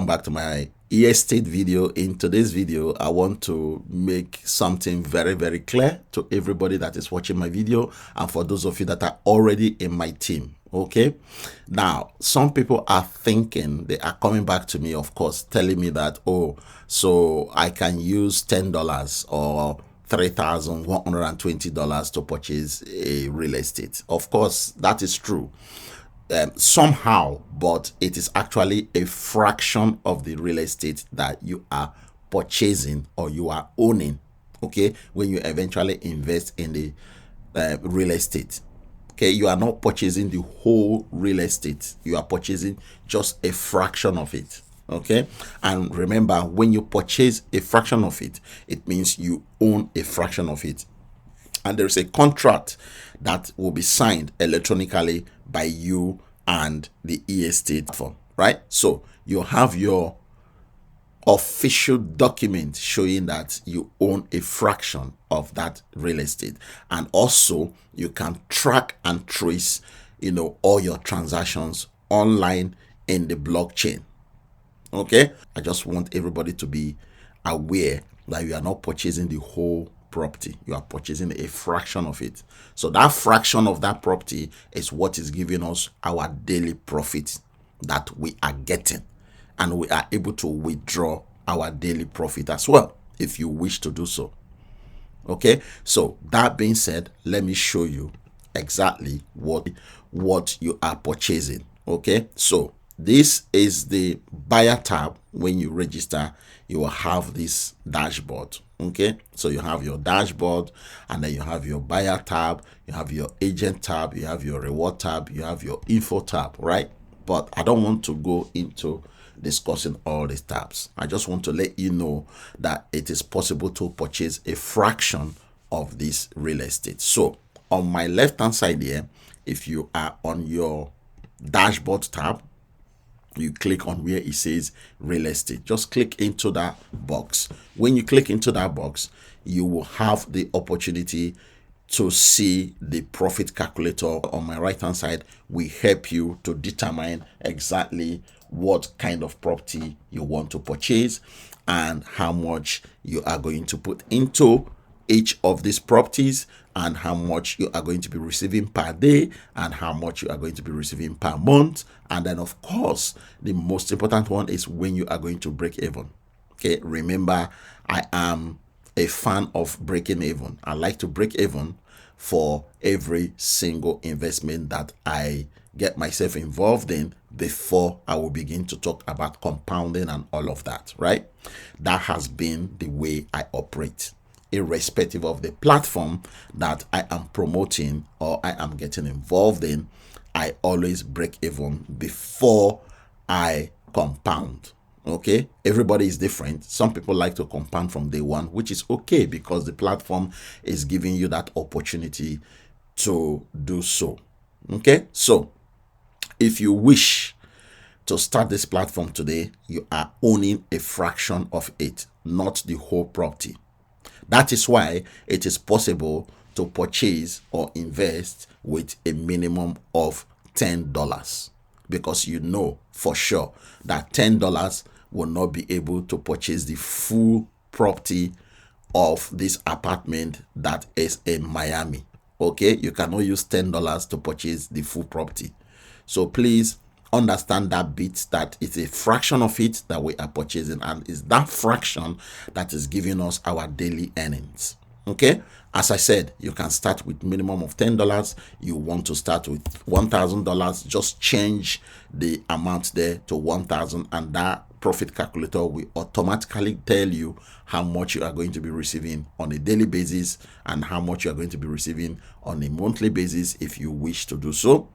back to my estate video. In today's video, I want to make something very, very clear to everybody that is watching my video and for those of you that are already in my team. Okay, now some people are thinking, they are coming back to me, of course, telling me that, oh, so I can use $10 or $3,120 to purchase a real estate. Of course, that is true. Somehow, but it is actually a fraction of the real estate that you are purchasing or you are owning, okay, when you eventually invest in the real estate. Okay, you are not purchasing the whole real estate, you are purchasing just a fraction of it. Okay, and remember, when you purchase a fraction of it, it means you own a fraction of it, and there's a contract that will be signed electronically by you and the estate platform, right? So you have your official document showing that you own a fraction of that real estate, and also you can track and trace, all your transactions online in the blockchain. Okay, I just want everybody to be aware that you are not purchasing the whole property, you are purchasing a fraction of it. So that fraction of that property is what is giving us our daily profit that we are getting, and we are able to withdraw our daily profit as well if you wish to do so. Okay, so that being said, let me show you exactly what you are purchasing. Okay, so this is the buyer tab. When you register, you will have this dashboard. Okay, so you have your dashboard, and then you have your buyer tab, you have your agent tab, you have your reward tab, you have your info tab, right? But I don't want to go into discussing all these tabs. I just want to let you know that it is possible to purchase a fraction of this real estate. So on my left hand side here, if you are on your dashboard tab, you click on where it says real estate. Just click into that box. When you click into that box, you will have the opportunity to see the profit calculator. On my right hand side, we help you to determine exactly what kind of property you want to purchase and how much you are going to put into each of these properties, and how much you are going to be receiving per day, and how much you are going to be receiving per month. And then, of course, the most important one is when you are going to break even. Okay, remember, I am a fan of breaking even. I like to break even for every single investment that I get myself involved in before I will begin to talk about compounding and all of that, right? That has been the way I operate, irrespective of the platform that I am promoting or I am getting involved in. I always break even before I compound. Okay, everybody is different. Some people like to compound from day one, which is okay because the platform is giving you that opportunity to do so. Okay, so if you wish to start this platform today, you are owning a fraction of it, not the whole property. That is why it is possible to purchase or invest with a minimum of $10, because you know for sure that $10 will not be able to purchase the full property of this apartment that is in Miami. Okay, you cannot use $10 to purchase the full property. So please understand that bit, that it's a fraction of it that we are purchasing, and it's that fraction that is giving us our daily earnings. Okay, as I said, you can start with minimum of $10. You want to start with $1,000, just change the amount there to 1,000, and that profit calculator will automatically tell you how much you are going to be receiving on a daily basis and how much you are going to be receiving on a monthly basis if you wish to do so.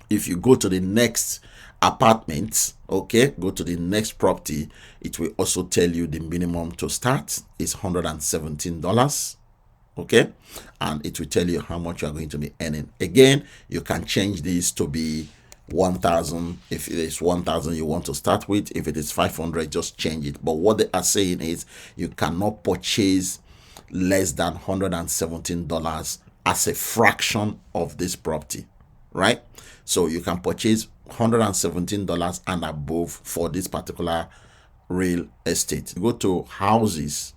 If you go to the next apartment, okay, go to the next property, it will also tell you the minimum to start is $117. Okay, and it will tell you how much you are going to be earning. Again, you can change this to be 1,000. If it is 1,000 you want to start with, if it is 500, just change it. But what they are saying is you cannot purchase less than $117 as a fraction of this property, right? So you can purchase $117 and above for this particular real estate. Go to houses.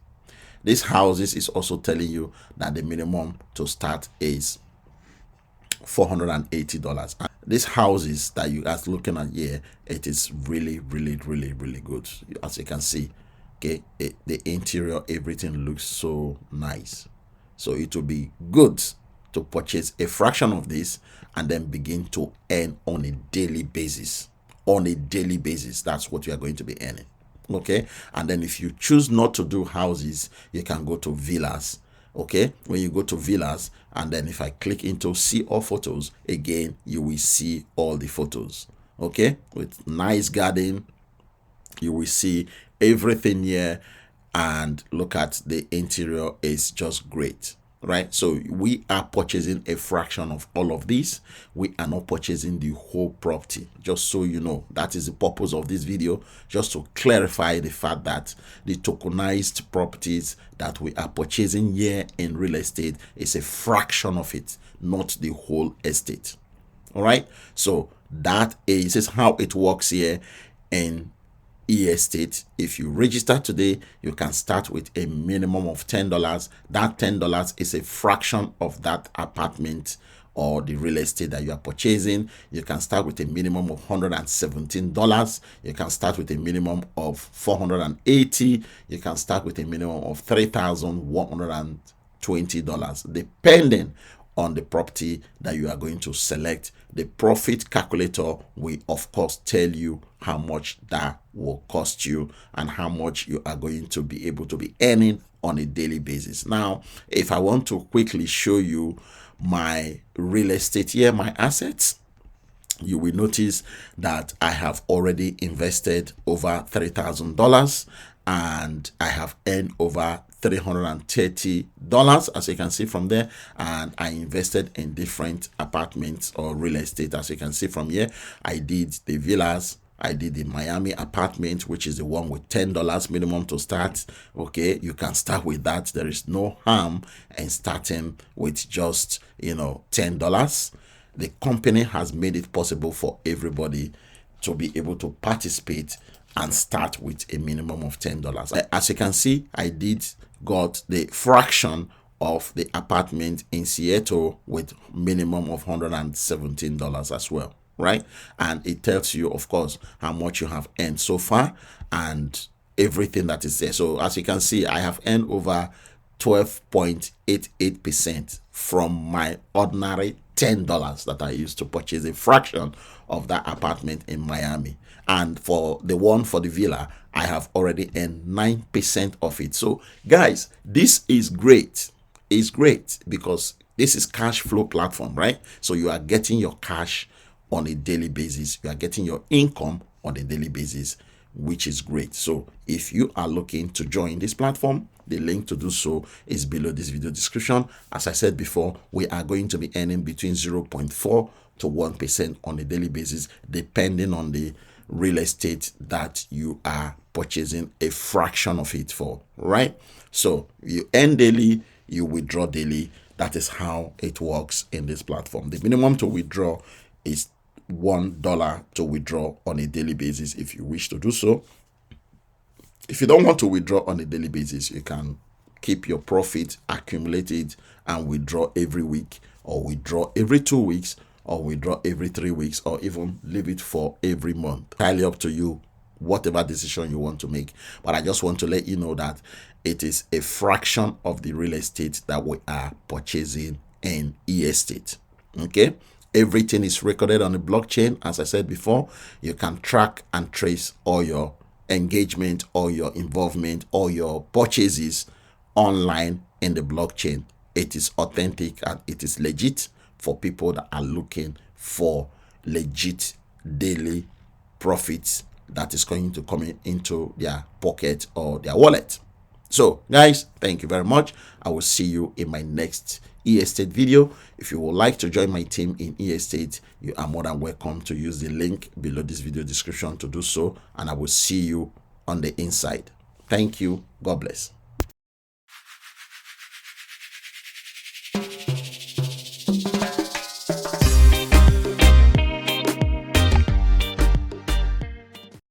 This houses is also telling you that the minimum to start is $480. And these houses that you guys looking at here, it is really good. As you can see, okay, the interior, everything looks so nice. So it will be good to purchase a fraction of this and then begin to earn on a daily basis. On a daily basis, that's what you are going to be earning. Okay, and then if you choose not to do houses, you can go to villas. Okay, when you go to villas, and then if I click into see all photos, again you will see all the photos. Okay, with nice garden, you will see everything here, and look at the interior, is just great, right? So we are purchasing a fraction of all of this. We are not purchasing the whole property, just so you know. That is the purpose of this video, just to clarify the fact that the tokenized properties that we are purchasing here in real estate is a fraction of it, not the whole estate. All right, so that is how it works here in estate. If you register today, you can start with a minimum of $10. That $10 is a fraction of that apartment or the real estate that you are purchasing. You can start with a minimum of $117. You can start with a minimum of $480. You can start with a minimum of $3,120, depending on the property that you are going to select. The profit calculator will of course tell you how much that will cost you and how much you are going to be able to be earning on a daily basis. Now, if I want to quickly show you my real estate here, my assets, you will notice that I have already invested over $3,000 and I have earned over $330, as you can see from there, and I invested in different apartments or real estate. As you can see from here, I did the villas, I did the Miami apartment, which is the one with $10 minimum to start. Okay, you can start with that. There is no harm in starting with just $10. The company has made it possible for everybody to be able to participate and start with a minimum of $10. As you can see, I did got the fraction of the apartment in Seattle with minimum of $117 as well, right? And it tells you, of course, how much you have earned so far and everything that is there. So as you can see, I have earned over 12.88% from my ordinary $10 that I used to purchase a fraction of that apartment in Miami. And for the one for the villa, I have already earned 9% of it. So guys, this is great. It's great because this is cash flow platform, right? So you are getting your cash on a daily basis. You are getting your income on a daily basis, which is great. So if you are looking to join this platform, the link to do so is below this video description. As I said before, we are going to be earning between 0.4 to 1% on a daily basis, depending on the real estate that you are purchasing a fraction of it for, right? So you earn daily, you withdraw daily. That is how it works in this platform. The minimum to withdraw is $1 to withdraw on a daily basis if you wish to do so. If you don't want to withdraw on a daily basis, you can keep your profit accumulated and withdraw every week, or withdraw every 2 weeks, or withdraw every 3 weeks, or even leave it for every month. Entirely up to you, whatever decision you want to make. But I just want to let you know that it is a fraction of the real estate that we are purchasing in estate. Okay, everything is recorded on the blockchain. As I said before, you can track and trace all your engagement, all your involvement, all your purchases online in the blockchain. It is authentic and it is legit for people that are looking for legit daily profits that is going to come into their pocket or their wallet. So guys, thank you very much. I will see you in my next estate video. If you would like to join my team in estate, you are more than welcome to use the link below this video description to do so, and I will see you on the inside. Thank you. God bless.